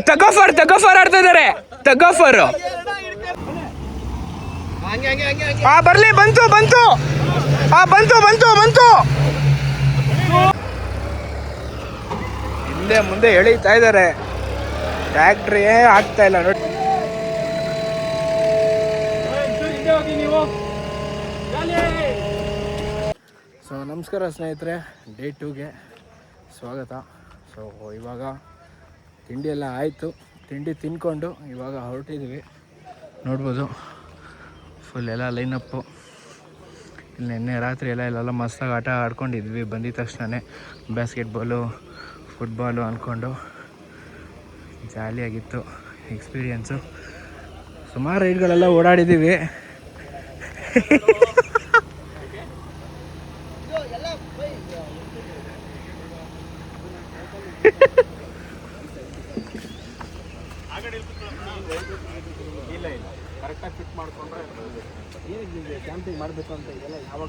ತಗಫರ್ ಆಡ್ತಾ ಇದಾರೆ. ತಗಫರ್ ಬರ್ಲಿ. ಬಂತು ಹಿಂದೆ ಮುಂದೆ ಎಳೀತಾ ಇದಾರೆ. ಟ್ಯಾಕ್ಟ್ರಿ ಆಗ್ತಾ ಇಲ್ಲ ನೋಡಿ. ಸೊ ನಮಸ್ಕಾರ ಸ್ನೇಹಿತರೆ, ಡೇ 2ಗೆ ಸ್ವಾಗತ. ಸೊ ಇವಾಗ ತಿಂಡಿ ಎಲ್ಲ ಆಯಿತು. ತಿಂಡಿ ತಿನ್ಕೊಂಡು ಇವಾಗ ಹೊರಟಿದ್ದೀವಿ. ನೋಡ್ಬೋದು ಫುಲ್ ಎಲ್ಲ ಲೈನಪ್ಪು. ಇಲ್ಲಿ ನಿನ್ನೆ ರಾತ್ರಿ ಇಲ್ಲೆಲ್ಲ ಮಸ್ತಾಗಿ ಆಟ ಆಡ್ಕೊಂಡಿದ್ವಿ. ಬಂದಿದ ತಕ್ಷಣ ಬಾಸ್ಕೆಟ್ಬಾಲು, ಫುಟ್ಬಾಲು ಅಂದ್ಕೊಂಡು ಜಾಲಿಯಾಗಿತ್ತು ಎಕ್ಸ್ಪೀರಿಯೆನ್ಸು. ಸುಮಾರು ರೈಡ್ಗಳೆಲ್ಲ ಓಡಾಡಿದ್ದೀವಿ. ಇಲ್ಲ ಕರೆಕ್ಟಾಗಿ ಫಿಟ್ ಮಾಡಿಕೊಂಡ್ರೆ ಏನಕ್ಕೆ ಕ್ಯಾಂಪಿಂಗ್ ಮಾಡಬೇಕು ಅಂತ ಇದೆಲ್ಲ ಯಾವಾಗ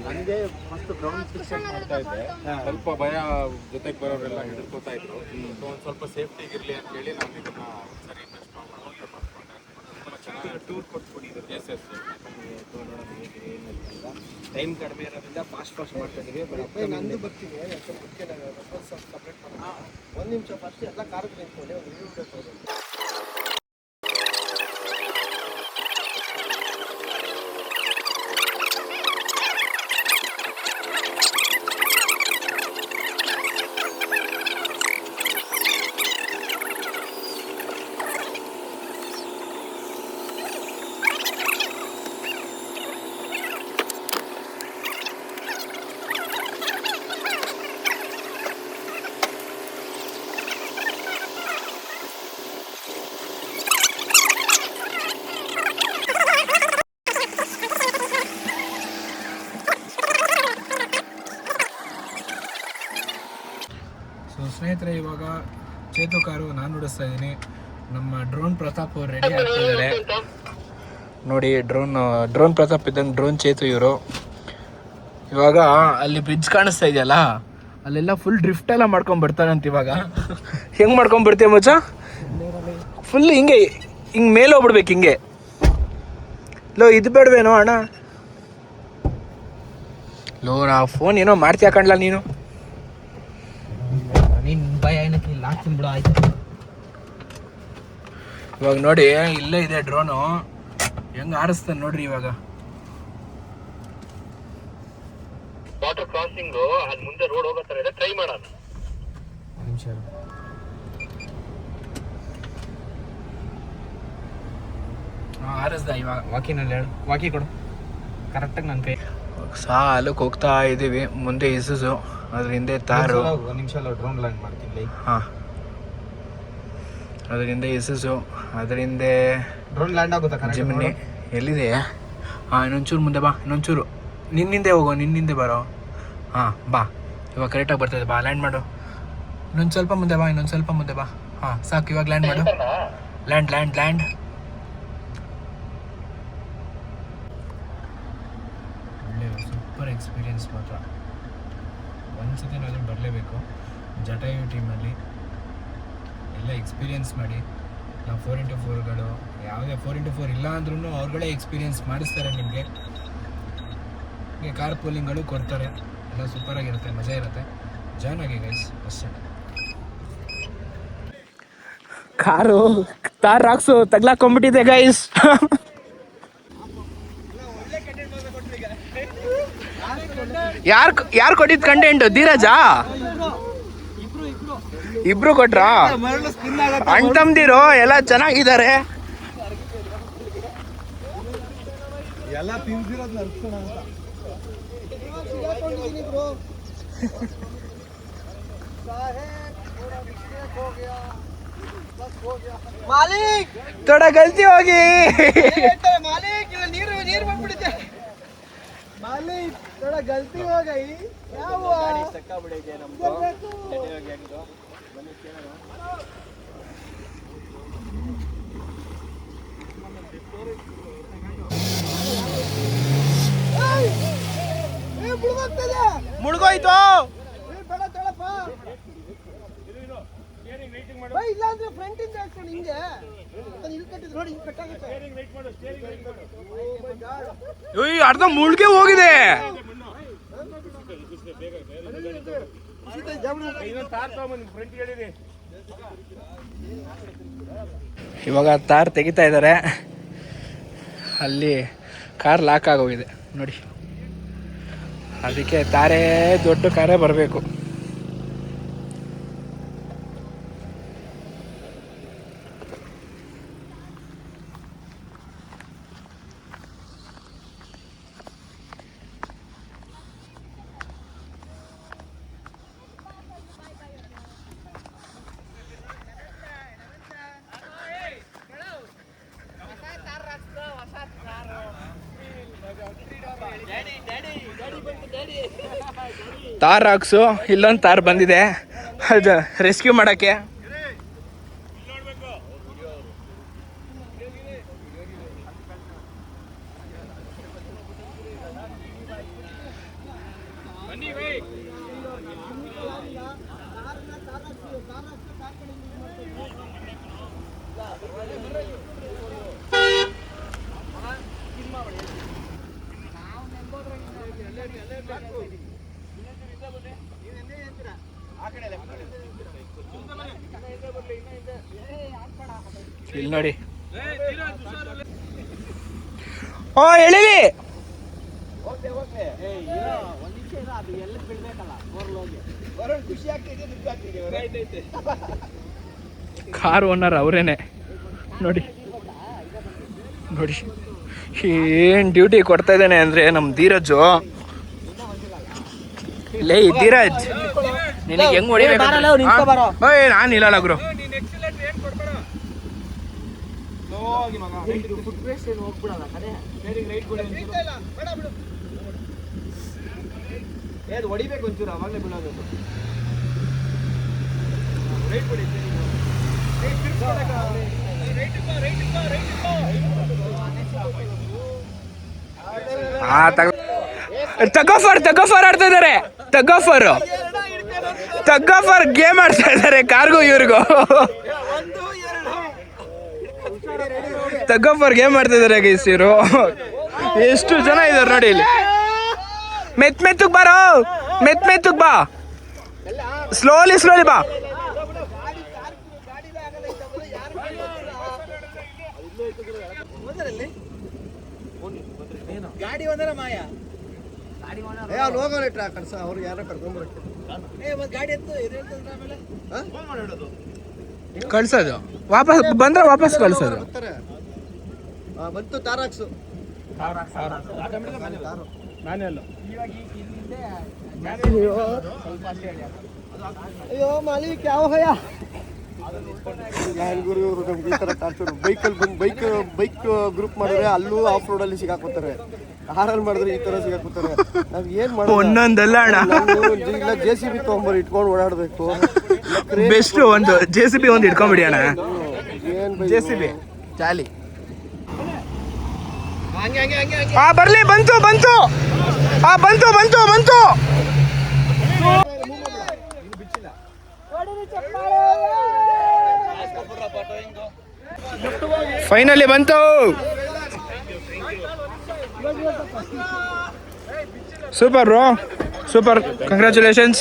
ನನಗೆ ಫಸ್ಟ್ ಗ್ರೌಂಡ್ ಫಿಕ್ಸೆಟ್ ಮಾಡ್ತಾ ಇದ್ದೆ. ಸ್ವಲ್ಪ ಭಯ ಜೊತೆಗೆ ಬರೋರೆಲ್ಲ ಹಿಡ್ಕೋತಾ ಇದ್ರು. ಸೊ ಒಂದು ಸ್ವಲ್ಪ ಸೇಫ್ಟಿಗಿರಲಿ ಅಂತೇಳಿ ನಾನು ಇದನ್ನು ಸರಿ ಇನ್ವೆಸ್ಟ್ ಮಾಡ್ಕೊಂಡು ತುಂಬ ಚೆನ್ನಾಗಿ ಟೂರ್ ಕೊಟ್ಬಿಟ್ಟಿದ್ರು. ಎಸ್ ಟೈಮ್ ಕಡಿಮೆ ಇರೋದ್ರಿಂದ ಫಾಸ್ಟ್ ಮಾಡ್ತಾ ಇದ್ದೀವಿ. ನಂದು ಬರ್ತೀನಿ ಸಪ್ರೇಟ್ ಮಾಡಿ 1 ನಿಮಿಷ ಫಸ್ಟ್ ಎಲ್ಲ ಕಾರ್ಗೆ ನಿಂತ್ಕೊಳ್ಳಿ. ಒಂದು ರಿವ್ಯೂ ಸ್ನೇಹಿತರೆ, ಇವಾಗ ಚೇತು ಕಾರು ನಾನು ನುಡಿಸ್ತಾ ಇದ್ದೀನಿ. ನಮ್ಮ ಡ್ರೋನ್ ಪ್ರತಾಪ್ ಅವ್ರು ರೆಡಿ ಆಗ್ತಿದ್ದಾರೆ ನೋಡಿ. ಡ್ರೋನ್ ಪ್ರತಾಪ್ ಇದ್ದಂಗೆ ಡ್ರೋನ್ ಚೇತು ಇವರು. ಇವಾಗ ಅಲ್ಲಿ ಬ್ರಿಡ್ಜ್ ಕಾಣಿಸ್ತಾ ಇದೆಯಲ್ಲ, ಅಲ್ಲೆಲ್ಲ ಫುಲ್ ಡ್ರಿಫ್ಟ್ ಎಲ್ಲ ಮಾಡ್ಕೊಂಡು ಬರ್ತಾರಂತ. ಇವಾಗ ಹೆಂಗೆ ಮಾಡ್ಕೊಂಡು ಬರ್ತೀಯ ಮಚ್ಚ? ಫುಲ್ ಹಿಂಗೆ ಮೇಲೆ ಹೋಗ್ಬಿಡ್ಬೇಕು. ಹಿಂಗೆ ಇದು ಬೇಡವೇನೋ ಅಣ್ಣ? ನಾ ಫೋನ್ ಏನೋ ಮಾಡ್ತೀಯ ಕಣ್ಲ ನೀನು. ಇವಾಗ ನೋಡಿ ಇಲ್ಲೇ ಇದೆ ಡ್ರೋನು. ಹೆಂಗ್ ಹಾರಿಸ್ತಾನೆ ನೋಡ್ರಿ. ಇವಾಗ ವಾಟರ್ ಕ್ರಾಸಿಂಗ್ ಅಲ್ಲಿ ಮುಂದೆ ರೋಡ್ ಹೋಗೋ ತರ ಇದೆ. ಟ್ರೈ ಮಾಡೋಣ. ನಿಮಿಷ ಹಾರಿಸ್ದ. ಇವಾಗ ವಾಕಿನಲ್ಲಿ ಹೇಳು. ವಾಕಿ ಕೊಡು ಕರೆಕ್ಟಾಗಿ ನನ್ನ ಕೈ. ಸಾಲಕ್ಕೆ ಹೋಗ್ತಾ ಇದ್ದೀವಿ. ಮುಂದೆ ಇಸುಸು, ಅದ್ರ ಹಿಂದೆ ತಾರು. ಒಂದು ನಿಮಿಷ ಡ್ರೋನ್ ಲ್ಯಾಂಡ್ ಮಾಡ್ತೀನಿ. ಹಾಂ, ಅದ್ರ ಹಿಂದೆ ಇಸುಸು, ಅದ್ರ ಹಿಂದೆ ಡ್ರೋನ್ ಲ್ಯಾಂಡ್ ಆಗುತ್ತಾ? ಜಿಮ್ನಿ ಎಲ್ಲಿದೆ? ಹಾಂ, ಇನ್ನೊಂಚೂರು ಮುಂದೆ ಬಾ. ಇನ್ನೊಂಚೂರು ನಿನ್ನಿಂದೆ ಹೋಗೋ, ನಿನ್ನಿಂದೆ ಬರೋ. ಹಾಂ ಬಾ, ಇವಾಗ ಕರೆಕ್ಟಾಗಿ ಬರ್ತದೆ. ಬಾ, ಲ್ಯಾಂಡ್ ಮಾಡು. ಇನ್ನೊಂದು ಸ್ವಲ್ಪ ಮುಂದೆ ಬಾ, ಇನ್ನೊಂದು ಸ್ವಲ್ಪ ಮುಂದೆ ಬಾ. ಹಾಂ ಸಾಕು, ಇವಾಗ ಲ್ಯಾಂಡ್ ಮಾಡು. ಲ್ಯಾಂಡ್. ಸೂಪರ್ ಎಕ್ಸ್ಪೀರಿಯನ್ಸ್ ಮಾತ್ರ. ಒಂದ್ಸತಿ ನಾವು ಬರಲೇಬೇಕು. ಜಟಾಯು ಟೀಮಲ್ಲಿ ಎಲ್ಲ ಎಕ್ಸ್ಪೀರಿಯನ್ಸ್ ಮಾಡಿ. ನಾವು 4x4ಗಳು ಯಾವುದೇ 4x4 ಇಲ್ಲ ಅಂದ್ರೂ ಅವ್ರುಗಳೇ ಎಕ್ಸ್ಪೀರಿಯನ್ಸ್ ಮಾಡಿಸ್ತಾರೆ ನಿಮಗೆ. ಕಾರ್ ಪೂಲಿಂಗ್ಗಳು ಕೊಡ್ತಾರೆ. ಎಲ್ಲ ಸೂಪರಾಗಿರುತ್ತೆ, ಮಜಾ ಇರುತ್ತೆ. ಜಾಯ್ನ್ ಆಗಿ ಗೈಸ್. ಅಷ್ಟೇ. ಕಾರು ತಾರ್ ರಾಕ್ಸು ತಗ್ಲಾಕೊಂಡ್ಬಿಟ್ಟಿದೆ ಗೈಸ್. ಯಾರು ಕೊಟ್ಟಿದ್ ಕಂಟೆಂಟ್? ಧೀರಜಾ? ಇಬ್ರು ಕೊಟ್ರಾ? ಅಣ್ತಮ್ದಿರು ಎಲ್ಲ ಚೆನ್ನಾಗಿದ್ದಾರೆ. ಥೋड़ा गलती होगी मालिक. ನೀರು ಬಂದ್ಬಿಡುತ್ತೆ मालिक. थोड़ा गलती हो गई. क्या हुआ? चक्का बिड़ेगे नमको. ಮುಳುಗೋಯ್ತು. ಇಲ್ಲ ಅಂದ್ರೆ ಫ್ರಂಟ್ ಇಂದ ಹಾಕ್ಕೊಂಡು ಹಿಂಗೆ ಇಲ್ಲಿ ಕಟ್ಟಿದ್ರೆ ನೋಡಿ ಹಿಂಗೆ ಕಟ್ಟಾಗುತ್ತೆ. ಅರ್ಧ ಮುಳ್ಗೆ ಹೋಗಿದೆ. ಇವಾಗ ತಾರ್ ತೆಗಿತಾ ಇದ್ದಾರೆ. ಅಲ್ಲಿ ಕಾರ್ ಲಾಕ್ ಆಗೋಗಿದೆ ನೋಡಿ, ಅದಕ್ಕೆ ತಾರೇ ದೊಡ್ಡ ಕಾರೇ ಬರಬೇಕು. ತಾರ್ ಹಾಕ್ಸು, ಇಲ್ಲೊಂದು ತಾರ್ ಬಂದಿದೆ ಅದು ರೆಸ್ಕ್ಯೂ ಮಾಡಕ್ಕೆ. ಇಲ್ಲಿ ನೋಡಿ, ಓ ಎಳಿಲಿ. ಕಾರ್ ಓನರ್ ಅವರೇನೆ ನೋಡಿ. ನೋಡಿ ಏನ್ ಡ್ಯೂಟಿ ಕೊಡ್ತಾ ಇದ್ದಾನೆ ಅಂದ್ರೆ ನಮ್ ಧೀರಜ್. ಲೇ ಧೀರಜ್, ನಿನಗೆ ಹೆಂಗ್ ಹೊಡಿಬೇಕು? ನಾನು ಇಲ್ಲ ಗುರು. ಹೊಡಿಬೇಕು ಒಂಚೂರು, ಅವಾಗಲೇ ಬಿಡೋದು. ತಗ್ಗಫರ್ ಆಡ್ತಾ ಇದಾರೆ. ತಗ್ಗಫರ್ ಗೇಮ್ ಆಡ್ತಾ ಇದಾರೆ ಕಾರ್ಗೂ ಇವ್ರಿಗೂ. ತಗ್ಗಫರ್ ಗೇಮ್ ಆಡ್ತಾ ಇದಾರೆ ಗೈಸ್ ಇವರು. ಎಷ್ಟು ಜನ ಇದಾರೆ ನೋಡಿ ಇಲ್ಲಿ. ಮೆತ್ತಗ್ ಬಾರೋ, ಮೆತ್ತಗ್ ಬಾ, ಸ್ಲೋಲಿ ಬಾ. ಗಾಡಿ ಒಂದರ ಮಾಯ ಹೋಗೋಣ ಟ್ರಾಕರ್ಸ್ ಅವ್ರು ಯಾರೋ ಕರ್ಕೊಂಡ್ಬರಕ್ಕೆ. ಗಾಡಿ ಎತ್ತು ಕಳ್ಸೋದು, ವಾಪಸ್ ಬಂದ್ರೆ ವಾಪಸ್ ಕಳ್ಸೋದು. ಬಂತು ತಾರಾಕ್ಸು. ಅಯ್ಯೋ ಮಾಲೀಕ್ ಯಾವ ಭಯ ಗುರು ನಮ್ಗೆ ಈ ತರ ಟಾರ್ಚರ್. ಬೈಕಲ್ಲಿ ಬಂದು ಬೈಕ್ ಗ್ರೂಪ್ ಮಾಡಿದ್ರೆ ಅಲ್ಲೂ ಆಫ್ ರೋಡಲ್ಲಿ ಸಿಗಾಕೋತಾರೆ, ಕಾರಲ್ಲಿ ಮಾಡಿದ್ರೆ ಈ ತರ ಸಿಗಾಕೋತಾರೆ. ನಾವ್ ಏನ್ ಮಾಡೋದು? ಒಂದೊಂದಲ್ಲ ಅಣ್ಣ, ಇಲ್ಲ JCB ತಗೊಂಬರ್ ಇಟ್ಕೊಂಡು ಓಡಾಡ್ಬೇಕು. ಬೆಸ್ಟ್ ಒಂದು JCB ಒಂದು ಇಟ್ಕೊಂಡ್ಬಿಡಿ ಅಣ್ಣ. JCB ಚಾಲಿ. ಬರ್ಲಿ, ಬಂತು. ಫೈನಲಿ ಬಂತು. Super bro, super, congratulations.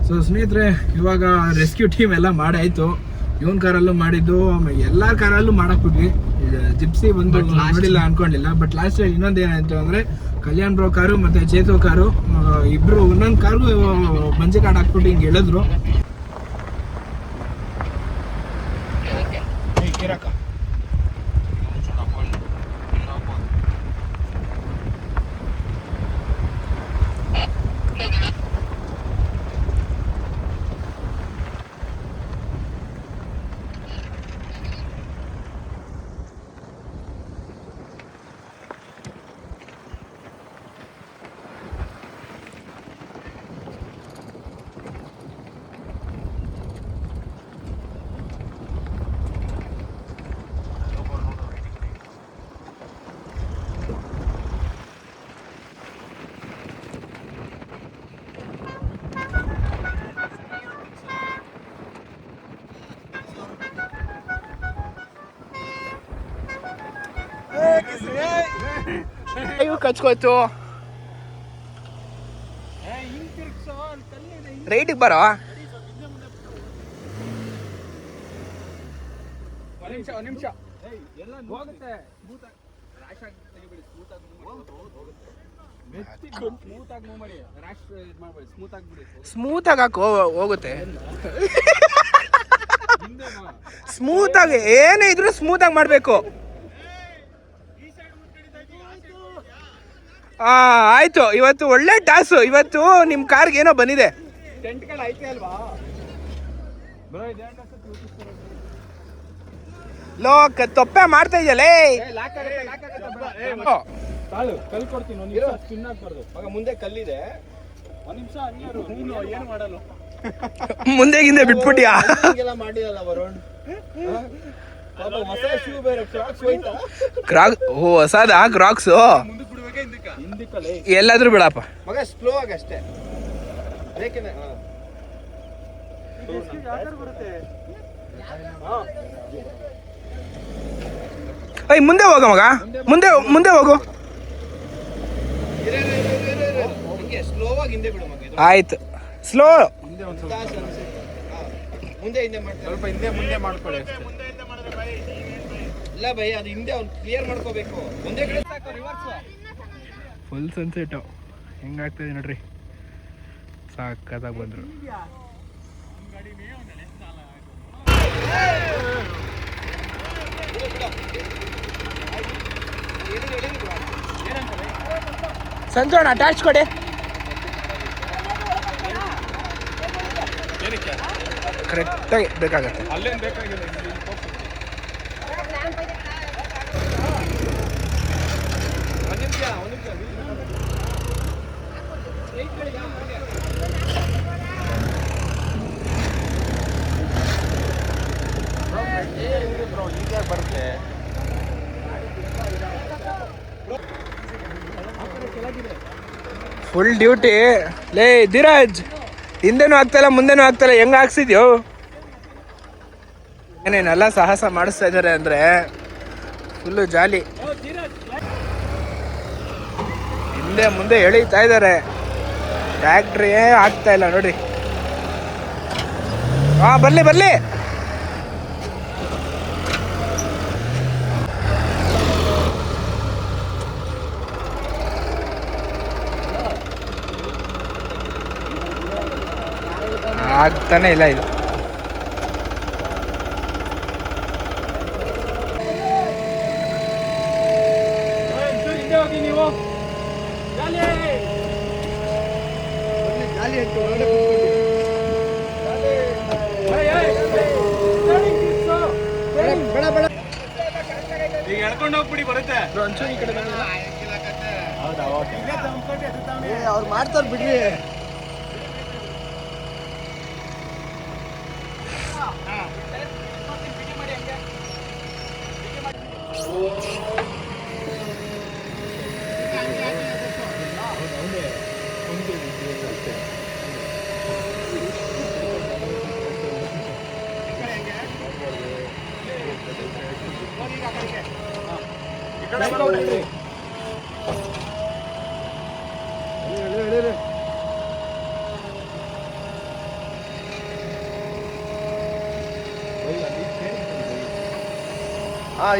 So ಸ್ನೇಹಿತರೆ, ಇವಾಗ ರೆಸ್ಕ್ಯೂ ಟೀಮ್ ಎಲ್ಲ ಮಾಡಾಯ್ತು. ಇವನ್ ಕಾರಲ್ಲೂ ಮಾಡಿದ್ದು, ಎಲ್ಲಾರ ಕಾರಲ್ಲೂ ಮಾಡಾಕ್ಬಿಟ್ವಿ. ಜಿಪ್ಸಿ ಬಂದು ನೋಡಿಲ್ಲ ಅನ್ಕೊಂಡಿಲ್ಲ. ಬಟ್ ಲಾಸ್ಟ್ ಇನ್ನೊಂದು ಏನಾಯ್ತು ಅಂದ್ರೆ, ಕಲ್ಯಾಣ್ ಬ್ರೋ ಕಾರು ಮತ್ತೆ ಚೇತು ಕಾರು ಇಬ್ರು ಒಂದೊಂದು ಕಾರ್ಗೂ ಮಂಜೆ ಕಾರ್ಡ್ ಹಾಕ್ಬಿಟ್ಟು ಹಿಂಗೆ ಹೇಳಿದ್ರು. ಇವು ಕಚ್ಕೋತು. ರೈಟಿಗೆ ಬರೋ. ನಿಮಿಷ ಸ್ಮೂತ್ ಆಗಿ ಹಾಕು, ಹೋಗುತ್ತೆ. ಸ್ಮೂತ್ ಆಗಿ ಏನೇ ಇದ್ರು ಸ್ಮೂತ್ ಆಗಿ ಮಾಡ್ಬೇಕು. ಆಯ್ತು, ಇವತ್ತು ಒಳ್ಳೆ ಟಾಸು. ಇವತ್ತು ನಿಮ್ ಕಾರ್ಗೆ ಏನೋ ಬಂದಿದೆ. ಲೋ ತೊಪ್ಪೆ ಮಾಡ್ತಾ ಇದೆಯಲ್ಲೇ. ಮುಂದೆ ಕಲ್ಲಿದೆ, ಮುಂದೆಗಿಂದ ಬಿಟ್ಬಿಟ್ಟಿಯಾ? ಮಾಡಿದಲ್ಲ ವರುಣ್. ಕ್ರಾಕ್ ಹೊಸದಾ ಕ್ರಾಕ್ಸ್? ಎಲ್ಲಾದ್ರೂ ಬಿಡಪ್ಪ ಮಗ, ಸ್ಲೋ ಆಗಿ ಅಷ್ಟೇ. ಮುಂದೆ ಹೋಗ ಮಗ, ಮುಂದೆ ಮುಂದೆ ಹೋಗು. ಸ್ಲೋ ಆಗಿ ಹಿಂದೆ ಬಿಡು ಮಗ. ಆಯ್ತು, ಸ್ಲೋ. ಮುಂದೆ ಹಿಂದೆ ಮಾಡ್ತಾರೆ, ಸ್ವಲ್ಪ ಹಿಂದೆ ಮುಂದೆ ಮಾಡ್ಕೊಳ್ಳಿ ಅಷ್ಟೇ. ಇಲ್ಲ ಬೈ, ಅದು ಹಿಂದೆ ಅವ್ನು ಕ್ಲಿಯರ್ ಮಾಡ್ಕೋಬೇಕು. ಮುಂದೆ ಕಡೆ ಸಾಕು, ರಿವರ್ಸ್. ಫುಲ್ ಸನ್ಸೆಟ್ ಹೆಂಗಾಗ್ತದೆ ನೋಡ್ರಿ, ಸಾಕತ್ತಾಗಿ ಬಂದ್ರು. ಸಂಜೋಣ ಅಟ್ಯಾಚ್ ಕೊಡಿ. ಕರೆಕ್ಟಾಗಿ ಬೇಕಾಗತ್ತೆ. ಅಲ್ಲೇನು ಬೇಕಾಗಿಲ್ಲ. ಈಗ ಬರುತ್ತೆ. ಫುಲ್ ಡ್ಯೂಟಿ ಲೇ ಧೀರಜ್. ಹಿಂದೆನೂ ಆಗ್ತಲ್ಲ ಮುಂದೆನೂ ಆಗ್ತಲ್ಲ, ಹೆಂಗ ಹಾಕ್ಸಿದ್ಯೋ? ಏನೇನೆಲ್ಲ ಸಾಹಸ ಮಾಡಿಸ್ತಾ ಇದ್ದಾರೆ ಅಂದ್ರೆ ಫುಲ್ಲು ಜಾಲಿ. ಹಿಂದೆ ಮುಂದೆ ಎಳೀತಾ ಇದ್ದಾರೆ. ಟ್ಯಾಕ್ಟ್ರಿ ಆಗ್ತಾ ಇಲ್ಲ ನೋಡಿ. ಬರ್ಲಿ ಬರ್ಲಿ. ಆಗ್ತಾನೆ ಇಲ್ಲ ಇದು. ಈಗ ಎಳ್ಕೊಂಡು ಹೋಗ್ಬಿಡಿ, ಬರುತ್ತೆ. ಅವ್ರು ಮಾಡ್ತಾರೆ ಬಿಡ್ರಿ.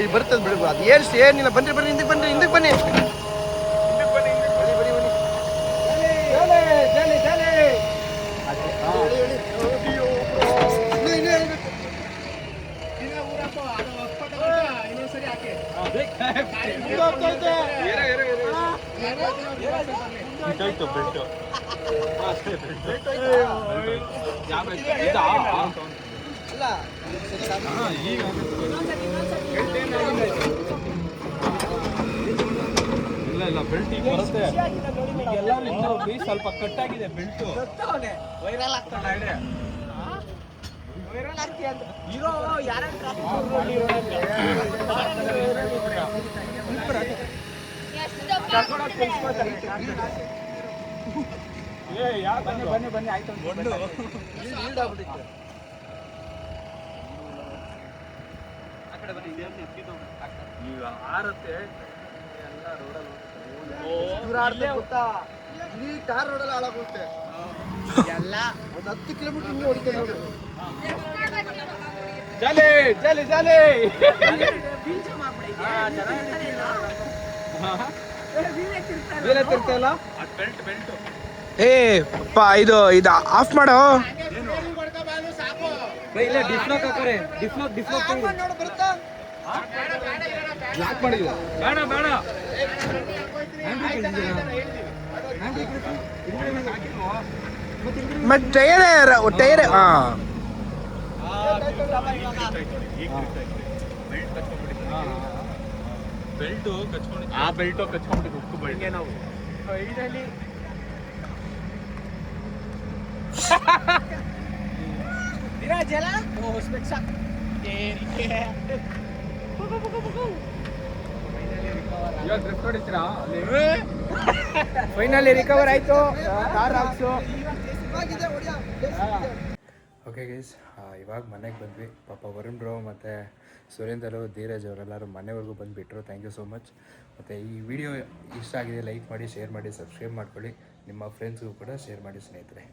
ಈಗ ಬರ್ತದೆ ಬಿಡು. ಅದು ಏನಿಲ್ಲ. ಬನ್ರಿ ಬನ್ರಿ, ಹಿಂದಕ್ಕೆ ಬನ್ರಿ, ಹಿಂದಕ್ಕೆ ಬನ್ನಿ. ಇಲ್ಲ ಬೆಲ್ಟ್ ಈಗ ಬರುತ್ತೆ. ಎಲ್ಲರೂ ಸ್ವಲ್ಪ ಕಟ್ಟಾಗಿದೆ ಬೆಲ್ಟ್. ವೈರಲ್ ಆಗ್ತಾನೆ. ಹೀರೋ ಬನ್ನಿ ಬನ್ನಿ ಆಯ್ತು. ಈಗ ಆರತ್ತೆ ಎಲ್ಲ ದೂರ ಆಡ್ತಾರೆ ಗೊತ್ತಾ, ಇಡೀ ಟಾರ್ ರೋಡಲ್ಲಿ ಹಾಳಾಗುತ್ತೆ ಎಲ್ಲ. ಒಂದು 10 ಕಿಲೋಮೀಟರ್ ಹಿಂಗೆ ಹೊಡಿತಾರೆ ನೋಡಿ. ಜಾಲಿ ಜಾಲಿ ಜಾಲಿ ಏ ಇದು ಆಫ್ ಮಾಡೋ. ನೋಡು ಬರುತ್ತಾ? ಮತ್ತೆ ಟೈರ್ ಹಾ ಬೆಲ್ಟು ಕಚ್ಕೊಂಡಿದ್ದು ಉಕ್ಕು ಬೆಲ್ಟ್ ನಾವು ಫೈನಲಿ ರಿಕವರ್ ಆಯ್ತು. ಓಕೆ ಗೈಸ್, ಇವಾಗ ಮನೆಗೆ ಬಂದ್ವಿ. ಪಾಪ ವರುಣ್ ಬ್ರೋ ಮತ್ತು ಸುರೇಂದರು, ಧೀರಜ್ ಅವರೆಲ್ಲರೂ ಮನೆವರೆಗೂ ಬಂದುಬಿಟ್ರು. Thank you so much. ಮತ್ತು ಈ ವಿಡಿಯೋ ಇಷ್ಟ ಆಗಿದೆ ಲೈಕ್ ಮಾಡಿ, ಶೇರ್ ಮಾಡಿ, ಸಬ್ಸ್ಕ್ರೈಬ್ ಮಾಡ್ಕೊಳ್ಳಿ. ನಿಮ್ಮ ಫ್ರೆಂಡ್ಸ್ಗೂ ಕೂಡ ಶೇರ್ ಮಾಡಿ ಸ್ನೇಹಿತರೆ.